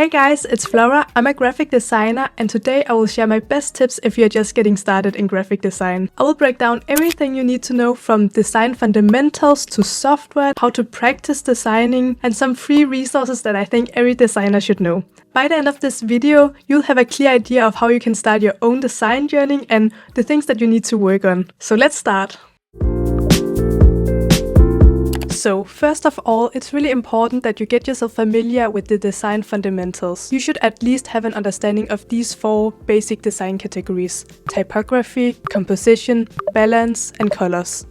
Hey guys, it's Flora. I'm a graphic designer and today I will share my best tips if you're just getting started in graphic design. I will break down everything you need to know from design fundamentals to software, how to practice designing, and some free resources that I think every designer should know. By the end of this video, you'll have a clear idea of how you can start your own design journey and the things that you need to work on. So let's start. So first of all, it's really important that you get yourself familiar with the design fundamentals. You should at least have an understanding of these 4 basic design categories: typography, composition, balance, and colors.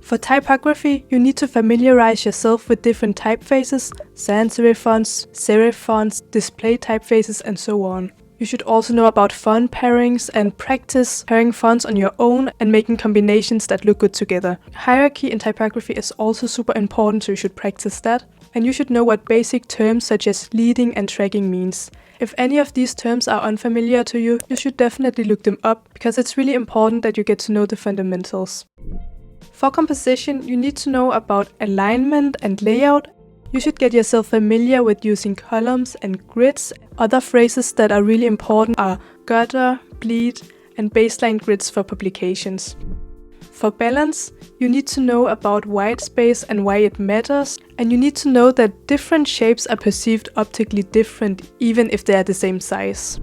For typography, you need to familiarize yourself with different typefaces, sans serif fonts, serif fonts, display typefaces, and so on. You should also know about font pairings and practice pairing fonts on your own and making combinations that look good together. Hierarchy in typography is also super important, so you should practice that. And you should know what basic terms such as leading and tracking means. If any of these terms are unfamiliar to you, you should definitely look them up because it's really important that you get to know the fundamentals. For composition, you need to know about alignment and layout. You should get yourself familiar with using columns and grids. Other phrases that are really important are gutter, bleed, and baseline grids for publications. For balance, you need to know about white space and why it matters, and you need to know that different shapes are perceived optically different even if they are the same size.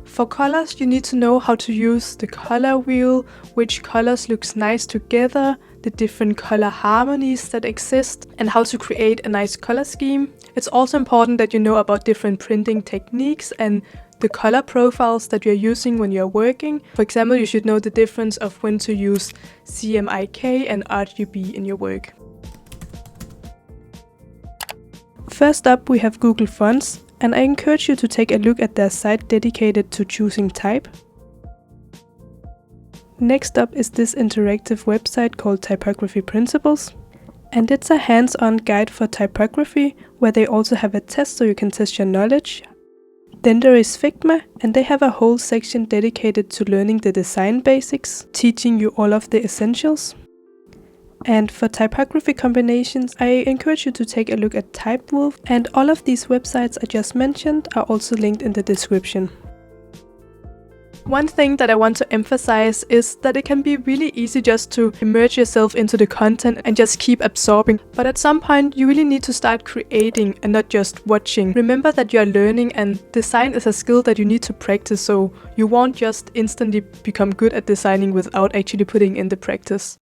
For colors, you need to know how to use the color wheel, which colors looks nice together, the different color harmonies that exist, and how to create a nice color scheme. It's also important that you know about different printing techniques and the color profiles that you're using when you're working. For example, you should know the difference of when to use CMYK and RGB in your work. First up, we have Google Fonts. And I encourage you to take a look at their site dedicated to choosing type. Next up is this interactive website called Typography Principles. And it's a hands-on guide for typography where they also have a test so you can test your knowledge. Then there is Figma, and they have a whole section dedicated to learning the design basics, teaching you all of the essentials. And for typography combinations, I encourage you to take a look at TypeWolf, and all of these websites I just mentioned are also linked in the description. One thing that I want to emphasize is that it can be really easy just to immerse yourself into the content and just keep absorbing. But at some point, you really need to start creating and not just watching. Remember that you're learning, and design is a skill that you need to practice, so you won't just instantly become good at designing without actually putting in the practice.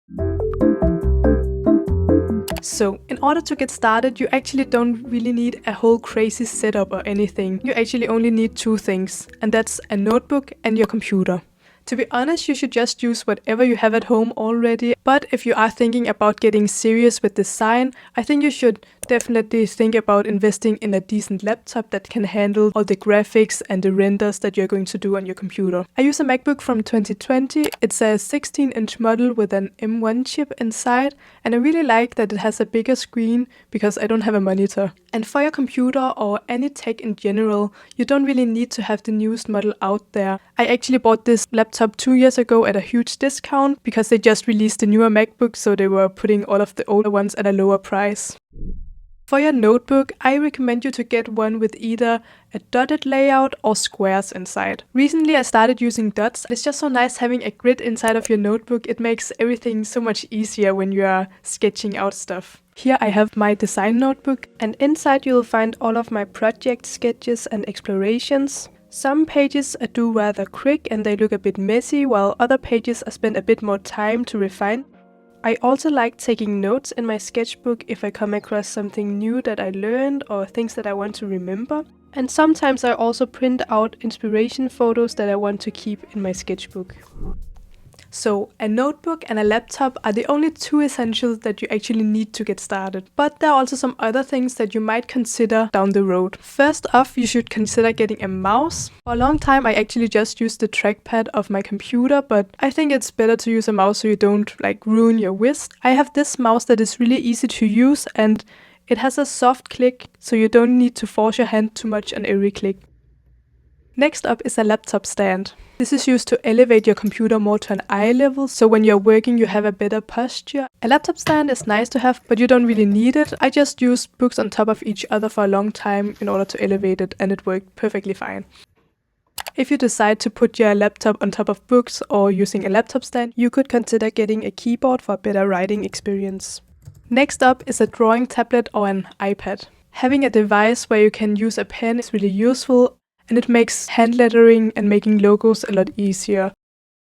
So, in order to get started, you actually don't really need a whole crazy setup or anything. You actually only need 2 things, and that's a notebook and your computer. To be honest, you should just use whatever you have at home already, but if you are thinking about getting serious with design, I think you should definitely think about investing in a decent laptop that can handle all the graphics and the renders that you're going to do on your computer. I use a MacBook from 2020. It's a 16-inch model with an M1 chip inside, and I really like that it has a bigger screen because I don't have a monitor. And for your computer or any tech in general, you don't really need to have the newest model out there. I actually bought this laptop 2 years ago at a huge discount because they just released the newer MacBook, so they were putting all of the older ones at a lower price. For your notebook, I recommend you to get one with either a dotted layout or squares inside. Recently I started using dots. It's just so nice having a grid inside of your notebook. It makes everything so much easier when you are sketching out stuff. Here I have my design notebook, and inside you'll find all of my project sketches and explorations. Some pages I do rather quick and they look a bit messy, while other pages I spend a bit more time to refine. I also like taking notes in my sketchbook if I come across something new that I learned or things that I want to remember. And sometimes I also print out inspiration photos that I want to keep in my sketchbook. So a notebook and a laptop are the only 2 essentials that you actually need to get started. But there are also some other things that you might consider down the road. First off, you should consider getting a mouse. For a long time I actually just used the trackpad of my computer, but I think it's better to use a mouse so you don't ruin your wrist. I have this mouse that is really easy to use, and it has a soft click, so you don't need to force your hand too much on every click. Next up is a laptop stand. This is used to elevate your computer more to an eye level, so when you're working you have a better posture. A laptop stand is nice to have, but you don't really need it. I just used books on top of each other for a long time in order to elevate it, and it worked perfectly fine. If you decide to put your laptop on top of books or using a laptop stand, you could consider getting a keyboard for a better writing experience. Next up is a drawing tablet or an iPad. Having a device where you can use a pen is really useful, and it makes hand lettering and making logos a lot easier.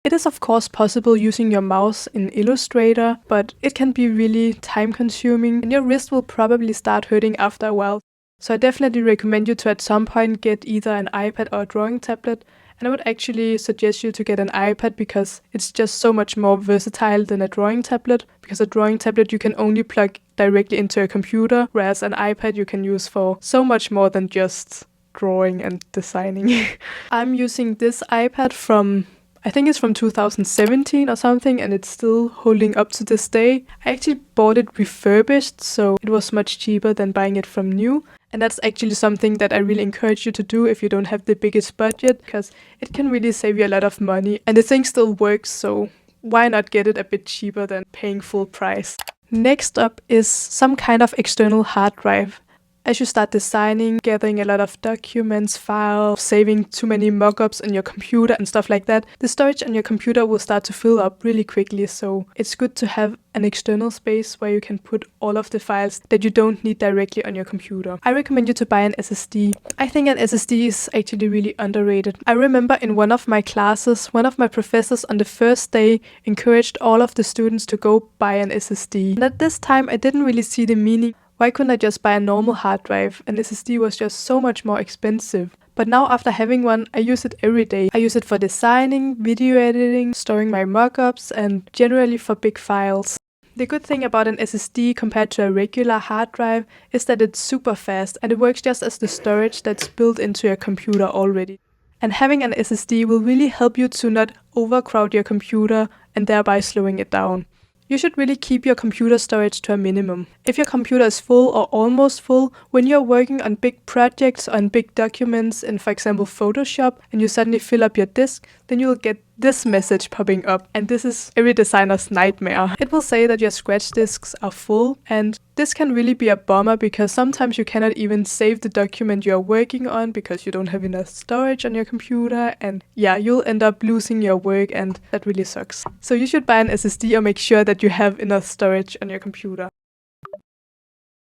It is of course possible using your mouse in Illustrator, but it can be really time consuming and your wrist will probably start hurting after a while. So I definitely recommend you to at some point get either an iPad or a drawing tablet, and I would actually suggest you to get an iPad because it's just so much more versatile than a drawing tablet, because a drawing tablet you can only plug directly into a computer, whereas an iPad you can use for so much more than just drawing and designing. I'm using this iPad from, I think it's from 2017 or something, and it's still holding up to this day. I actually bought it refurbished, so it was much cheaper than buying it from new. And that's actually something that I really encourage you to do if you don't have the biggest budget, because it can really save you a lot of money. And the thing still works, so why not get it a bit cheaper than paying full price? Next up is some kind of external hard drive. As you start designing, gathering a lot of documents, files, saving too many mockups on your computer and stuff like that, the storage on your computer will start to fill up really quickly, so it's good to have an external space where you can put all of the files that you don't need directly on your computer. I recommend you to buy an SSD. I think an SSD is actually really underrated. I remember in one of my classes, one of my professors on the first day encouraged all of the students to go buy an SSD. And at this time I didn't really see the meaning. Why couldn't I just buy a normal hard drive? An SSD was just so much more expensive. But now after having one, I use it every day. I use it for designing, video editing, storing my mockups, and generally for big files. The good thing about an SSD compared to a regular hard drive is that it's super fast and it works just as the storage that's built into your computer already. And having an SSD will really help you to not overcrowd your computer and thereby slowing it down. You should really keep your computer storage to a minimum. If your computer is full or almost full, when you're working on big projects, on big documents in, for example, Photoshop, and you suddenly fill up your disk, then you'll get this message popping up, and this is every designer's nightmare. It will say that your scratch disks are full, and this can really be a bummer because sometimes you cannot even save the document you're working on because you don't have enough storage on your computer, and yeah, you'll end up losing your work, and that really sucks. So you should buy an SSD or make sure that you have enough storage on your computer.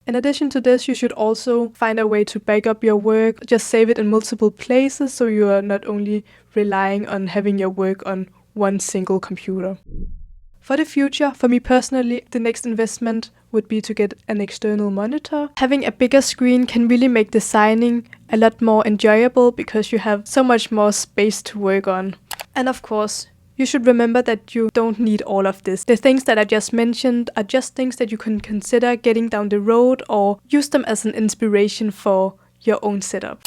In addition to this, you should also find a way to back up your work. Just save it in multiple places so you are not only relying on having your work on one single computer. For the future, for me personally, the next investment would be to get an external monitor. Having a bigger screen can really make designing a lot more enjoyable because you have so much more space to work on. And of course, you should remember that you don't need all of this. The things that I just mentioned are just things that you can consider getting down the road or use them as an inspiration for your own setup.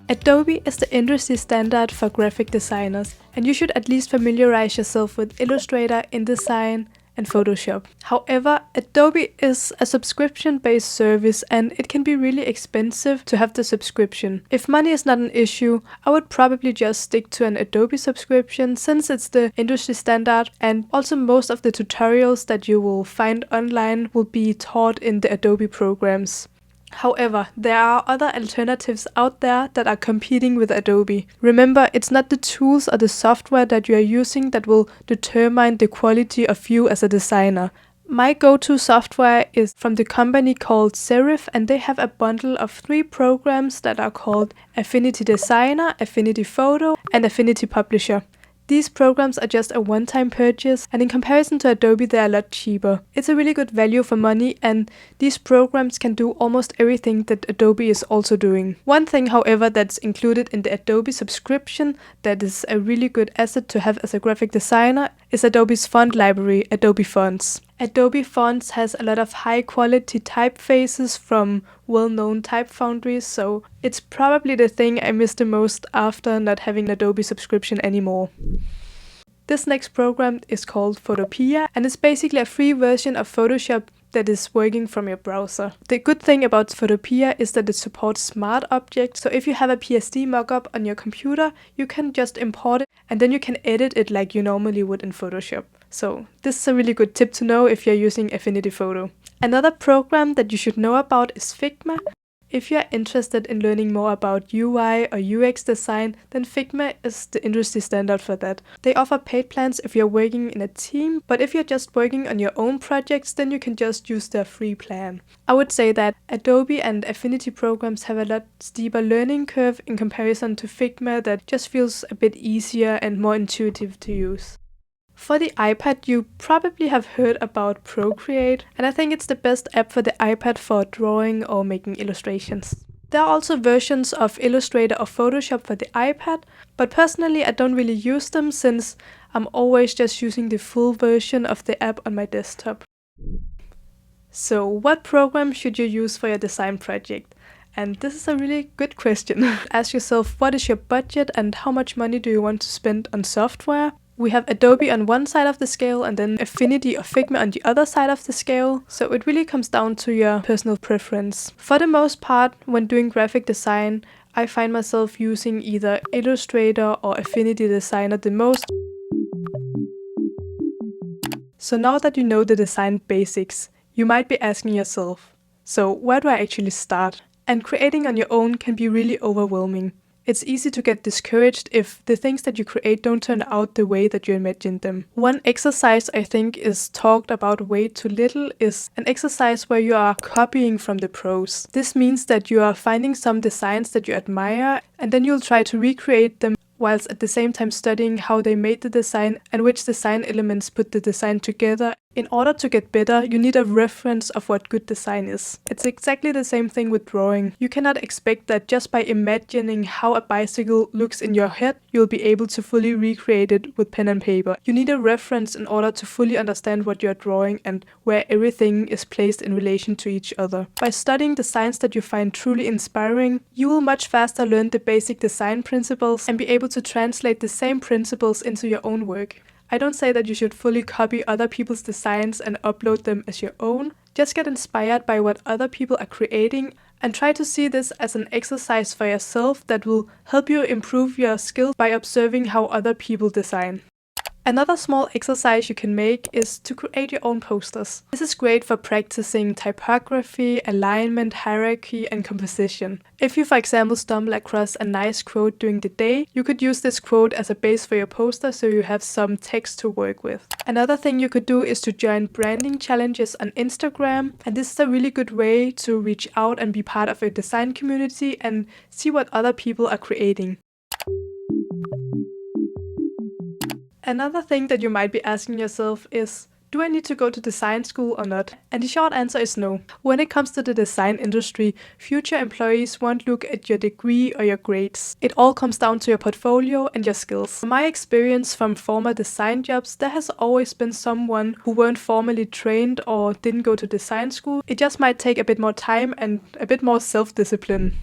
Adobe is the industry standard for graphic designers, and you should at least familiarize yourself with Illustrator, InDesign, and Photoshop. However, Adobe is a subscription-based service and it can be really expensive to have the subscription. If money is not an issue, I would probably just stick to an Adobe subscription since it's the industry standard, and also most of the tutorials that you will find online will be taught in the Adobe programs. However, there are other alternatives out there that are competing with Adobe. Remember, it's not the tools or the software that you are using that will determine the quality of you as a designer. My go-to software is from the company called Serif, and they have a bundle of 3 programs that are called Affinity Designer, Affinity Photo, and Affinity Publisher. These programs are just a one-time purchase, and in comparison to Adobe, they're a lot cheaper. It's a really good value for money, and these programs can do almost everything that Adobe is also doing. One thing, however, that's included in the Adobe subscription that is a really good asset to have as a graphic designer is Adobe's font library, Adobe Fonts. Adobe Fonts has a lot of high-quality typefaces from well-known type foundries, so it's probably the thing I miss the most after not having an Adobe subscription anymore. This next program is called Photopea, and it's basically a free version of Photoshop that is working from your browser. The good thing about Photopea is that it supports smart objects, so if you have a PSD mockup on your computer, you can just import it and then you can edit it like you normally would in Photoshop. So this is a really good tip to know if you're using Affinity Photo. Another program that you should know about is Figma. If you're interested in learning more about UI or UX design, then Figma is the industry standard for that. They offer paid plans if you're working in a team, but if you're just working on your own projects, then you can just use their free plan. I would say that Adobe and Affinity programs have a lot steeper learning curve in comparison to Figma that just feels a bit easier and more intuitive to use. For the iPad, you probably have heard about Procreate, and I think it's the best app for the iPad for drawing or making illustrations. There are also versions of Illustrator or Photoshop for the iPad, but personally I don't really use them since I'm always just using the full version of the app on my desktop. So what program should you use for your design project? And this is a really good question. Ask yourself, what is your budget and how much money do you want to spend on software? We have Adobe on one side of the scale and then Affinity or Figma on the other side of the scale. So it really comes down to your personal preference. For the most part, when doing graphic design, I find myself using either Illustrator or Affinity Designer the most. So now that you know the design basics, you might be asking yourself, so where do I actually start? And creating on your own can be really overwhelming. It's easy to get discouraged if the things that you create don't turn out the way that you imagined them. One exercise I think is talked about way too little is an exercise where you are copying from the pros. This means that you are finding some designs that you admire and then you'll try to recreate them whilst at the same time studying how they made the design and which design elements put the design together. In order to get better, you need a reference of what good design is. It's exactly the same thing with drawing. You cannot expect that just by imagining how a bicycle looks in your head, you'll be able to fully recreate it with pen and paper. You need a reference in order to fully understand what you're drawing and where everything is placed in relation to each other. By studying designs that you find truly inspiring, you will much faster learn the basic design principles and be able to translate the same principles into your own work. I don't say that you should fully copy other people's designs and upload them as your own. Just get inspired by what other people are creating and try to see this as an exercise for yourself that will help you improve your skills by observing how other people design. Another small exercise you can make is to create your own posters. This is great for practicing typography, alignment, hierarchy, and composition. If you, for example, stumble across a nice quote during the day, you could use this quote as a base for your poster so you have some text to work with. Another thing you could do is to join branding challenges on Instagram, and this is a really good way to reach out and be part of a design community and see what other people are creating. Another thing that you might be asking yourself is, do I need to go to design school or not? And the short answer is no. When it comes to the design industry, future employees won't look at your degree or your grades. It all comes down to your portfolio and your skills. From my experience from former design jobs, there has always been someone who weren't formally trained or didn't go to design school. It just might take a bit more time and a bit more self-discipline.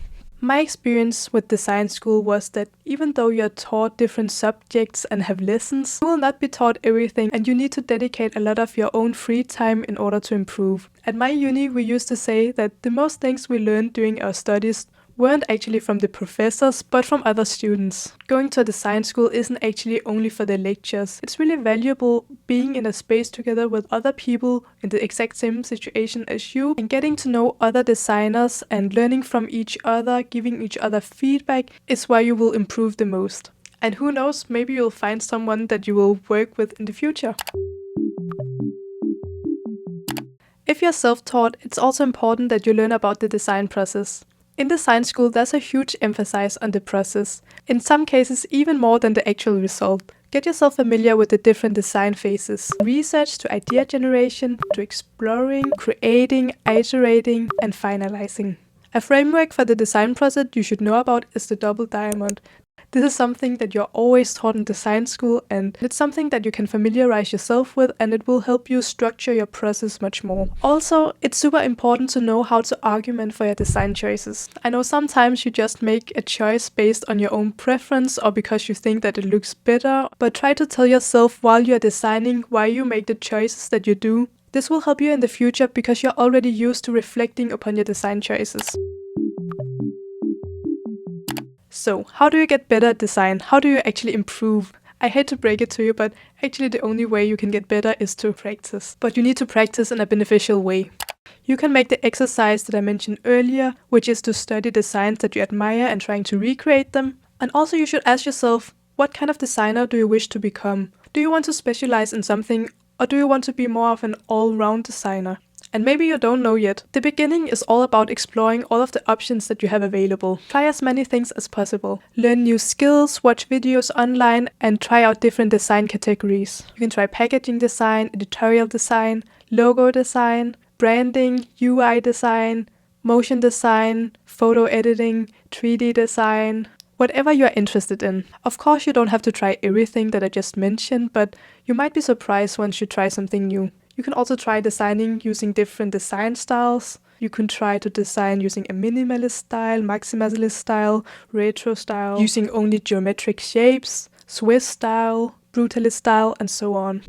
My experience with design school was that even though you're taught different subjects and have lessons, you will not be taught everything and you need to dedicate a lot of your own free time in order to improve. At my uni, we used to say that the most things we learned during our studies weren't actually from the professors, but from other students. Going to a design school isn't actually only for the lectures. It's really valuable being in a space together with other people in the exact same situation as you and getting to know other designers and learning from each other, giving each other feedback is where you will improve the most. And who knows, maybe you'll find someone that you will work with in the future. If you're self-taught, it's also important that you learn about the design process. In design school, there's a huge emphasis on the process, in some cases even more than the actual result. Get yourself familiar with the different design phases. Research to idea generation, to exploring, creating, iterating, and finalizing. A framework for the design process you should know about is the double diamond. This is something that you're always taught in design school, and it's something that you can familiarize yourself with, and it will help you structure your process much more. Also, it's super important to know how to argument for your design choices. I know sometimes you just make a choice based on your own preference or because you think that it looks better, but try to tell yourself while you're designing why you make the choices that you do. This will help you in the future because you're already used to reflecting upon your design choices. So, how do you get better at design? How do you actually improve? I hate to break it to you, but actually the only way you can get better is to practice. But you need to practice in a beneficial way. You can make the exercise that I mentioned earlier, which is to study designs that you admire and trying to recreate them. And also you should ask yourself, what kind of designer do you wish to become? Do you want to specialize in something, or do you want to be more of an all-round designer? And maybe you don't know yet. The beginning is all about exploring all of the options that you have available. Try as many things as possible. Learn new skills, watch videos online, and try out different design categories. You can try packaging design, editorial design, logo design, branding, UI design, motion design, photo editing, 3D design, whatever you're interested in. Of course, you don't have to try everything that I just mentioned, but you might be surprised once you try something new. You can also try designing using different design styles. You can try to design using a minimalist style, maximalist style, retro style, using only geometric shapes, Swiss style, brutalist style, and so on.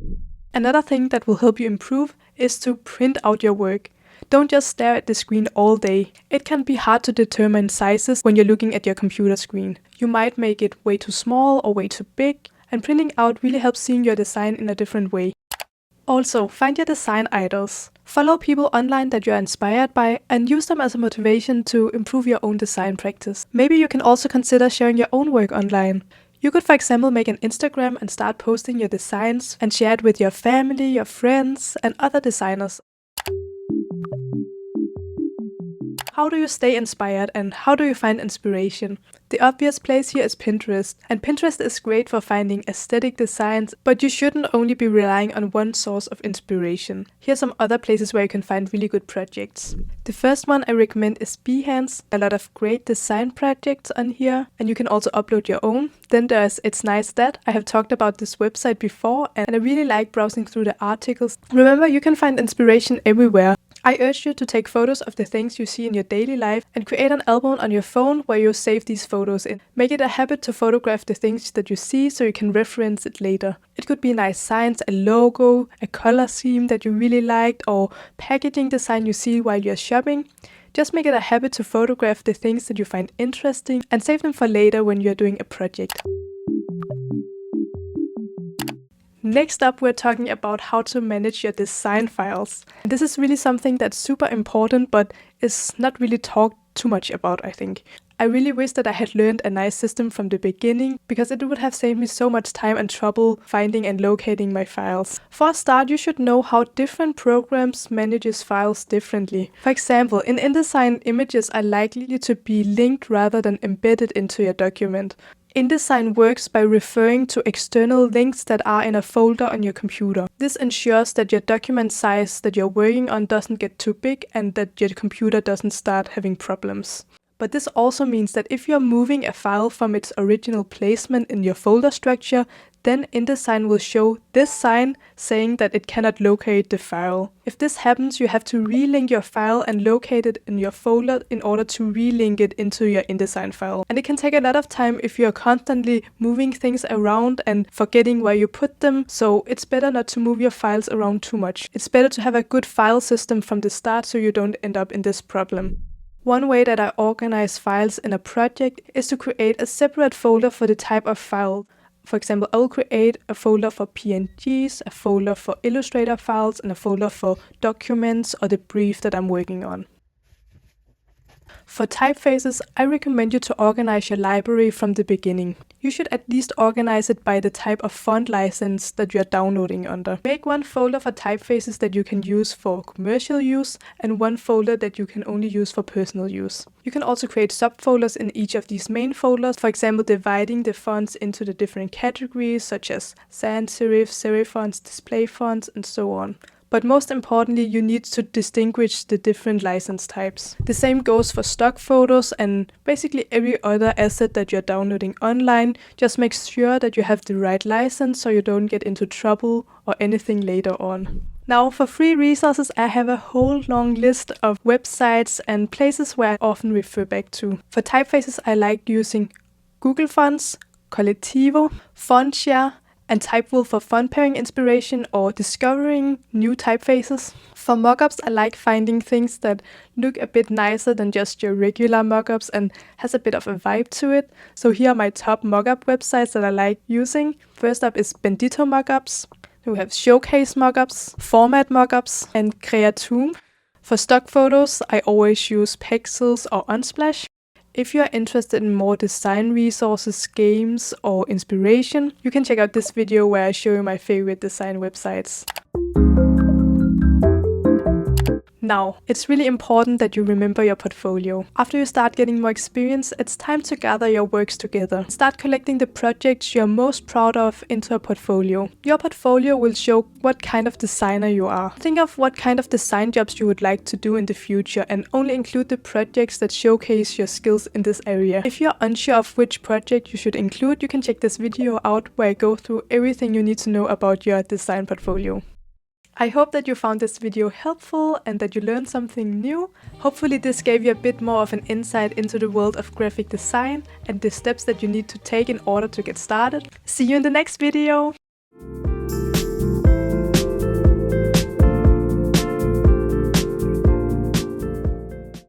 Another thing that will help you improve is to print out your work. Don't just stare at the screen all day. It can be hard to determine sizes when you're looking at your computer screen. You might make it way too small or way too big, and printing out really helps seeing your design in a different way. Also, find your design idols. Follow people online that you're inspired by and use them as a motivation to improve your own design practice. Maybe you can also consider sharing your own work online. You could, for example, make an Instagram and start posting your designs and share it with your family, your friends, and other designers. How do you stay inspired and how do you find inspiration? The obvious place here is Pinterest, and Pinterest is great for finding aesthetic designs, but you shouldn't only be relying on one source of inspiration. Here are some other places where you can find really good projects. The first one I recommend is Behance. A lot of great design projects on here, and you can also upload your own. Then there's It's Nice That. I have talked about this website before, and I really like browsing through the articles. Remember, you can find inspiration everywhere. I urge you to take photos of the things you see in your daily life and create an album on your phone where you save these photos in. Make it a habit to photograph the things that you see so you can reference it later. It could be nice signs, a logo, a color scheme that you really liked, or packaging design you see while you're shopping. Just make it a habit to photograph the things that you find interesting and save them for later when you're doing a project. Next up, we're talking about how to manage your design files. This is really something that's super important, but is not really talked too much about, I think. I really wish that I had learned a nice system from the beginning, because it would have saved me so much time and trouble finding and locating my files. For a start, you should know how different programs manages files differently. For example, in InDesign, images are likely to be linked rather than embedded into your document. InDesign works by referring to external links that are in a folder on your computer. This ensures that your document size that you're working on doesn't get too big and that your computer doesn't start having problems. But this also means that if you're moving a file from its original placement in your folder structure, then InDesign will show this sign saying that it cannot locate the file. If this happens, you have to relink your file and locate it in your folder in order to relink it into your InDesign file. And it can take a lot of time if you're constantly moving things around and forgetting where you put them, so it's better not to move your files around too much. It's better to have a good file system from the start so you don't end up in this problem. One way that I organize files in a project is to create a separate folder for the type of file. For example, I will create a folder for PNGs, a folder for Illustrator files, and a folder for documents or the brief that I'm working on. For typefaces, I recommend you to organize your library from the beginning. You should at least organize it by the type of font license that you're downloading under. Make one folder for typefaces that you can use for commercial use and one folder that you can only use for personal use. You can also create subfolders in each of these main folders, for example dividing the fonts into the different categories such as sans serif, serif fonts, display fonts, and so on. but most importantly, you need to distinguish the different license types. The same goes for stock photos and basically every other asset that you're downloading online. Just make sure that you have the right license so you don't get into trouble or anything later on. Now, for free resources, I have a whole long list of websites and places where I often refer back to. For typefaces, I like using Google Fonts, Collectivo, Fontshare, and Typewolf for font pairing inspiration or discovering new typefaces. For mockups, I like finding things that look a bit nicer than just your regular mockups and has a bit of a vibe to it. So here are my top mockup websites that I like using. First up is Bendito Mockups. We have Showcase Mockups, Format Mockups, and Creatum. For stock photos, I always use Pexels or Unsplash. If you are interested in more design resources, games, or inspiration, you can check out this video where I show you my favorite design websites. Now, it's really important that you remember your portfolio. After you start getting more experience, it's time to gather your works together. Start collecting the projects you're most proud of into a portfolio. Your portfolio will show what kind of designer you are. Think of what kind of design jobs you would like to do in the future and only include the projects that showcase your skills in this area. If you're unsure of which project you should include, you can check this video out where I go through everything you need to know about your design portfolio. I hope that you found this video helpful and that you learned something new. Hopefully this gave you a bit more of an insight into the world of graphic design and the steps that you need to take in order to get started. See you in the next video!